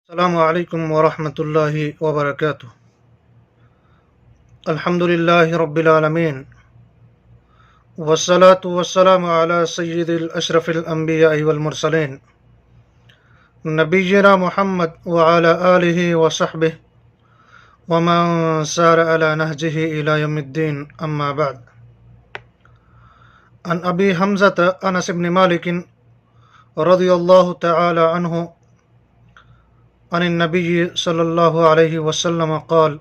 السلام علیکم ورحمۃ اللہ وبرکاتہ۔ الحمد للہ رب العالمین والصلاة والسلام علی سید الاشرف الانبیاء والمرسلین نبینا محمد وعلی آلہ وصحبہ ومن سار علی نہجہ الی یوم الدین، اما بعد۔ عن ابی حمزۃ انس بن مالک رضی اللہ تعالی عنہ عن النبی صلی اللہ علیہ وسلم قال: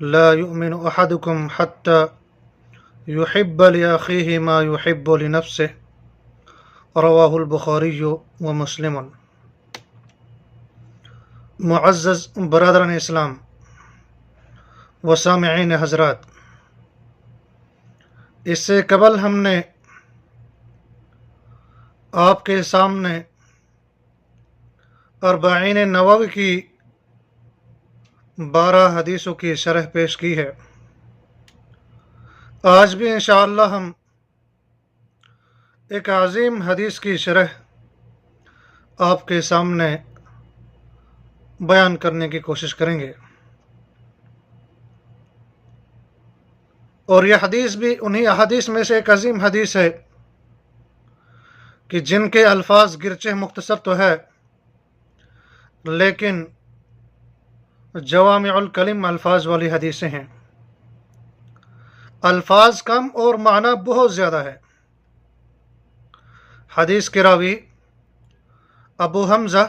لا يؤمن احدكم حتى يحب لأخيه ما يحب لنفسه، رواہ البخاری ومسلم۔ معزز برادران اسلام و سامعین حضرات، اس سے قبل ہم نے آپ کے سامنے اربعین نووی کی 12 حدیثوں کی شرح پیش کی ہے۔ آج بھی انشاءاللہ ہم ایک عظیم حدیث کی شرح آپ کے سامنے بیان کرنے کی کوشش کریں گے، اور یہ حدیث بھی انہی احادیث میں سے ایک عظیم حدیث ہے کہ جن کے الفاظ گرچہ مختصر تو ہے لیکن جوامع الکلم الفاظ والی حدیثیں ہیں۔ الفاظ کم اور معنی بہت زیادہ ہے۔ حدیث کے راوی ابو حمزہ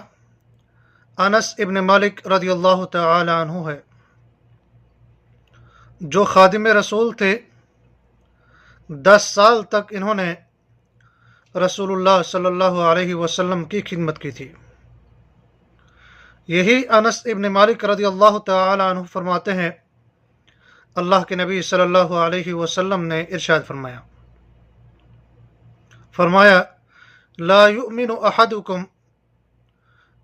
انس ابن مالک رضی اللہ تعالی عنہ ہے، جو خادم رسول تھے۔ 10 سال تک انہوں نے رسول اللہ صلی اللہ علیہ وسلم کی خدمت کی تھی۔ یہی انس ابن مالک رضی اللہ تعالی عنہ فرماتے ہیں، اللہ کے نبی صلی اللہ علیہ وسلم نے ارشاد فرمایا لا یؤمن احدکم،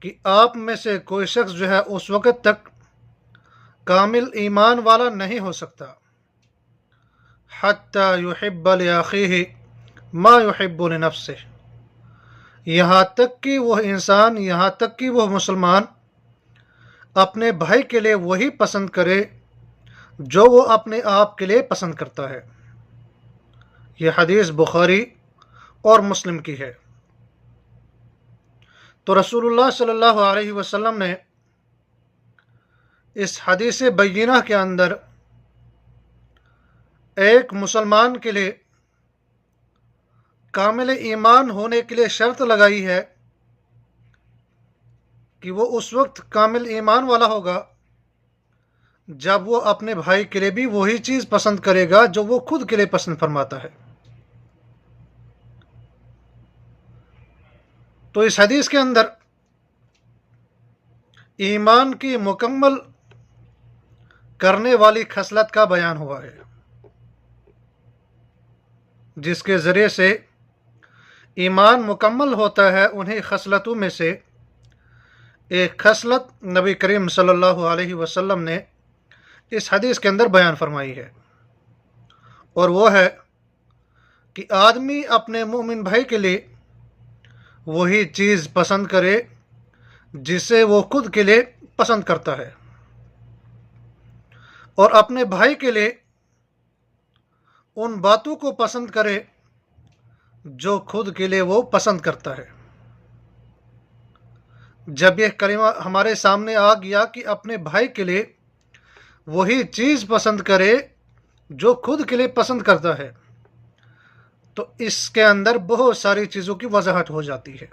کہ آپ میں سے کوئی شخص جو ہے اس وقت تک کامل ایمان والا نہیں ہو سکتا حتی یحب لاخیہ ما یحب لنفسہ، یہاں تک کہ وہ انسان، یہاں تک کہ وہ مسلمان اپنے بھائی کے لیے وہی پسند کرے جو وہ اپنے آپ کے لیے پسند کرتا ہے۔ یہ حدیث بخاری اور مسلم کی ہے۔ تو رسول اللہ صلی اللہ علیہ وسلم نے اس حدیث بینہ کے اندر ایک مسلمان کے لیے کامل ایمان ہونے کے لیے شرط لگائی ہے کہ وہ اس وقت کامل ایمان والا ہوگا جب وہ اپنے بھائی کے لیے بھی وہی چیز پسند کرے گا جو وہ خود کے لیے پسند فرماتا ہے۔ تو اس حدیث کے اندر ایمان کی مکمل کرنے والی خصلت کا بیان ہوا ہے، جس کے ذریعے سے ایمان مکمل ہوتا ہے۔ انہیں خصلتوں میں سے ایک خصلت نبی کریم صلی اللہ علیہ وسلم نے اس حدیث کے اندر بیان فرمائی ہے، اور وہ ہے کہ آدمی اپنے مومن بھائی کے لیے وہی چیز پسند کرے جسے وہ خود کے لیے پسند کرتا ہے، اور اپنے بھائی کے لیے ان باتوں کو پسند کرے جو خود کے لیے وہ پسند کرتا ہے۔ جب یہ کلمہ ہمارے سامنے آ گیا کہ اپنے بھائی کے لیے وہی چیز پسند کرے جو خود کے لیے پسند کرتا ہے، تو اس کے اندر بہت ساری چیزوں کی وضاحت ہو جاتی ہے۔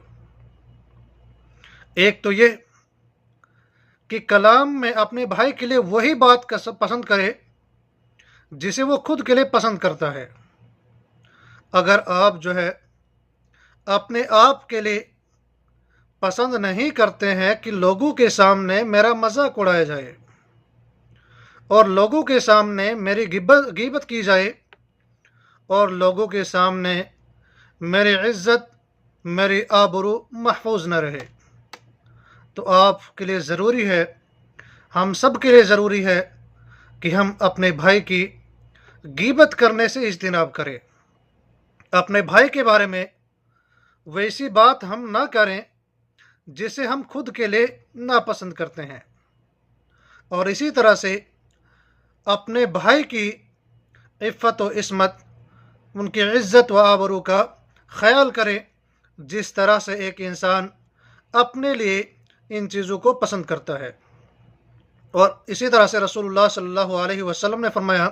ایک تو یہ کہ کلام میں اپنے بھائی کے لیے وہی بات پسند کرے جسے وہ خود کے لیے پسند کرتا ہے۔ اگر آپ جو ہے اپنے آپ کے لیے پسند نہیں کرتے ہیں کہ لوگوں کے سامنے میرا مذاق اڑایا جائے اور لوگوں کے سامنے میری غیبت کی جائے اور لوگوں کے سامنے میری عزت، میری آبرو محفوظ نہ رہے، تو آپ کے لیے ضروری ہے، ہم سب کے لیے ضروری ہے کہ ہم اپنے بھائی کی غیبت کرنے سے اجتناب کریں۔ اپنے بھائی کے بارے میں ویسی بات ہم نہ کریں जिसे हम खुद के लिए नापसंद करते हैं, और इसी तरह से अपने भाई की इफ़्फ़त व इस्मत, उनकी इज़्ज़त व आबरू का ख्याल करें जिस तरह से एक इंसान अपने लिए इन चीज़ों को पसंद करता है। और इसी तरह से रसूलुल्लाह सल्लल्लाहु अलैहि वसल्लम ने फरमाया,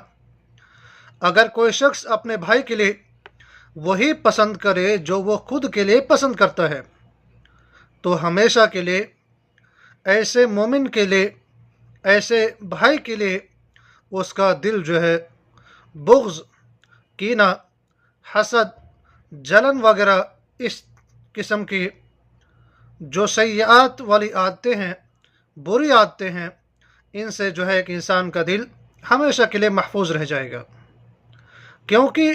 अगर कोई शख्स अपने भाई के लिए वही पसंद करे जो वो खुद के लिए पसंद करता है, तो हमेशा के लिए ऐसे मोमिन के लिए, ऐसे भाई के लिए उसका दिल जो है बुग़्ज़, कीना, हसद, जलन वगैरह इस किस्म की जो सय्यात वाली आदतें हैं, बुरी आदतें हैं, इनसे जो है एक इंसान का दिल हमेशा के लिए महफूज रह जाएगा। क्योंकि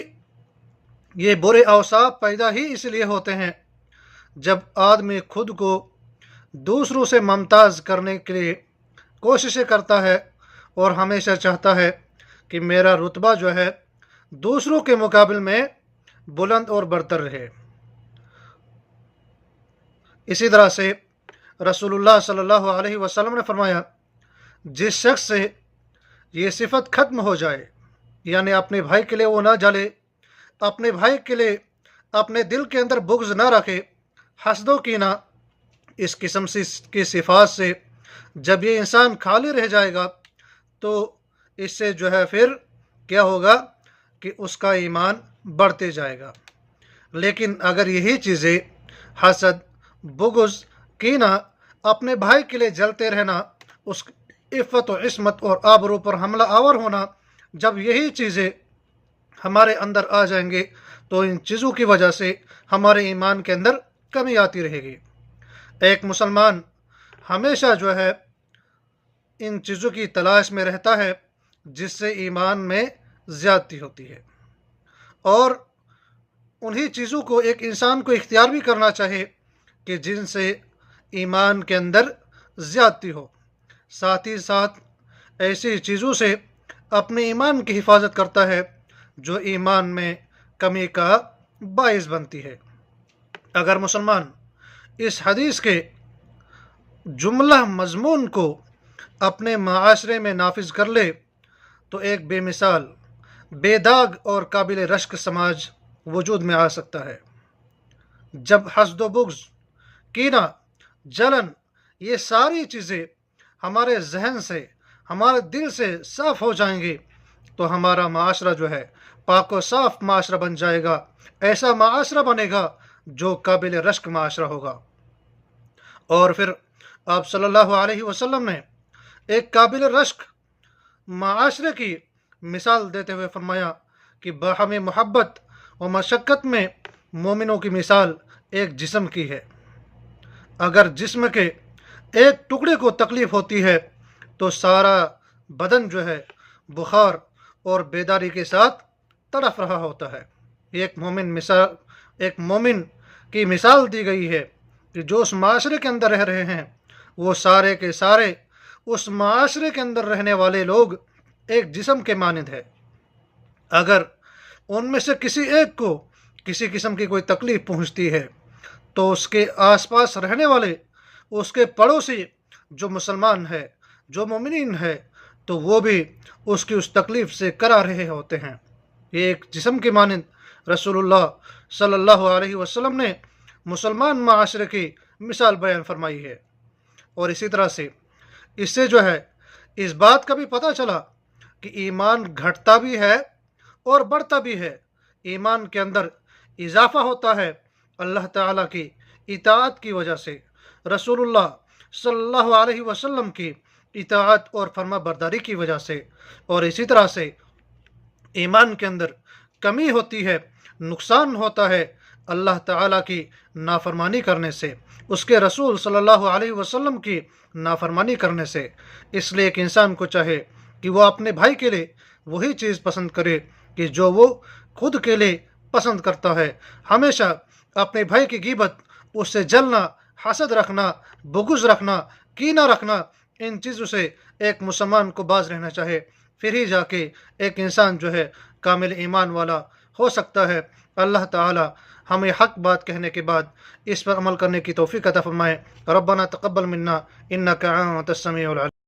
ये बुरे अवसाफ पैदा ही इसलिए होते हैं जब आदमी खुद को दूसरों से मुमताज़ करने के लिए कोशिशें करता है और हमेशा चाहता है कि मेरा रुतबा जो है दूसरों के मुकाबले में बुलंद और बरतर रहे। इसी तरह से रसूलुल्लाह सल्लल्लाहु अलैहि वसल्लम ने फरमाया, जिस शख्स से ये सिफत ख़त्म हो जाए, यानी अपने भाई के लिए वो ना जले, अपने भाई के लिए अपने दिल के अंदर बुग़्ज़ ना रखे, हसदो कीना, इस किस्म की सिफात से जब ये इंसान खाली रह जाएगा तो इससे जो है फिर क्या होगा कि उसका ईमान बढ़ते जाएगा। लेकिन अगर यही चीज़ें हसद, बुग़्ज़, कीना, अपने भाई के लिए जलते रहना, उस इफ़्फ़त व इस्मत और आबरू पर हमला आवर होना, जब यही चीज़ें हमारे अंदर आ जाएंगे तो इन चीज़ों की वजह से हमारे ईमान के अंदर कमी आती रहेगी। एक मुसलमान हमेशा जो है इन चीज़ों की तलाश में रहता है जिससे ईमान में ज़्यादती होती है, और उन्हीं चीज़ों को एक इंसान को इख्तियार भी करना चाहिए कि जिनसे ईमान के अंदर ज़्यादती हो। साथ ही साथ ऐसी चीज़ों से अपने ईमान की हिफाजत करता है जो ईमान में कमी का बाइस बनती है। अगर मुसलमान इस हदीस के जुमला मज़मून को अपने माशरे में नाफिज कर ले तो एक बेमिसाल, बेदाग और काबिल रश्क समाज वजूद में आ सकता है। जब हसद व बुग़्ज़, कीना, जलन, ये सारी चीज़ें हमारे जहन से, हमारे दिल से साफ़ हो जाएंगी तो हमारा माशरा जो है पाक व साफ़ माशरा बन जाएगा। ऐसा माशरा बनेगा जो काबिल रश्क माशरा होगा। और फिर आप सल्लल्लाहु अलैहि वसल्लम ने एक काबिल रश्क माशरे की मिसाल देते हुए फरमाया कि बाहमी मोहब्बत और मशक्क़त में मोमिनों की मिसाल एक जिस्म की है। अगर जिस्म के एक टुकड़े को तकलीफ़ होती है तो सारा बदन जो है बुखार और बेदारी के साथ तड़फ रहा होता है। एक मोमिन की मिसाल दी गई है कि जो उस माशरे के अंदर रह रहे हैं वो सारे के सारे उस माशरे के अंदर रहने वाले लोग एक जिस्म के मानिंद है। अगर उनमें से किसी एक को किसी किस्म की कोई तकलीफ़ पहुंचती है तो उसके आसपास रहने वाले, उसके पड़ोसी जो मुसलमान है, जो मोमिनीन है, तो वो भी उसकी उस तकलीफ़ से करा रहे होते हैं। ये एक जिस्म के मानिंद रसूलुल्लाह सल्लल्लाहु अलैहि वसल्लम ने मुसलमान माशरे की मिसाल बयान फरमाई है। और इसी तरह से इससे जो है इस बात का भी पता चला कि ईमान घटता भी है और बढ़ता भी है। ईमान के अंदर इजाफ़ा होता है अल्लाह ताला की इताअत की वजह से, रसूलुल्लाह सल्लल्लाहु अलैहि वसल्लम की इताअत और फरमा बरदारी की वजह से। और इसी तरह से ईमान के अंदर कमी होती है, नुकसान होता है अल्लाह ताला की नाफरमानी करने से, उसके रसूल सल्लल्लाहु अलैहि वसल्लम की नाफरमानी करने से। इसलिए एक इंसान को चाहे कि वो अपने भाई के लिए वही चीज़ पसंद करे कि जो वो खुद के लिए पसंद करता है। हमेशा अपने भाई की ग़ीबत, उससे जलना, हसद रखना, बुग़्ज़ रखना, कीना रखना, इन चीज़ों से एक मुसलमान को बाज रहना चाहे, फिर ही जाके एक इंसान जो है कामिल ईमान वाला हो सकता है। अल्लाह ताला ہمیں حق بات کہنے کے بعد اس پر عمل کرنے کی توفیق عطا فرمائے۔ ربنا تقبل منا انک انت السمیع العلیم۔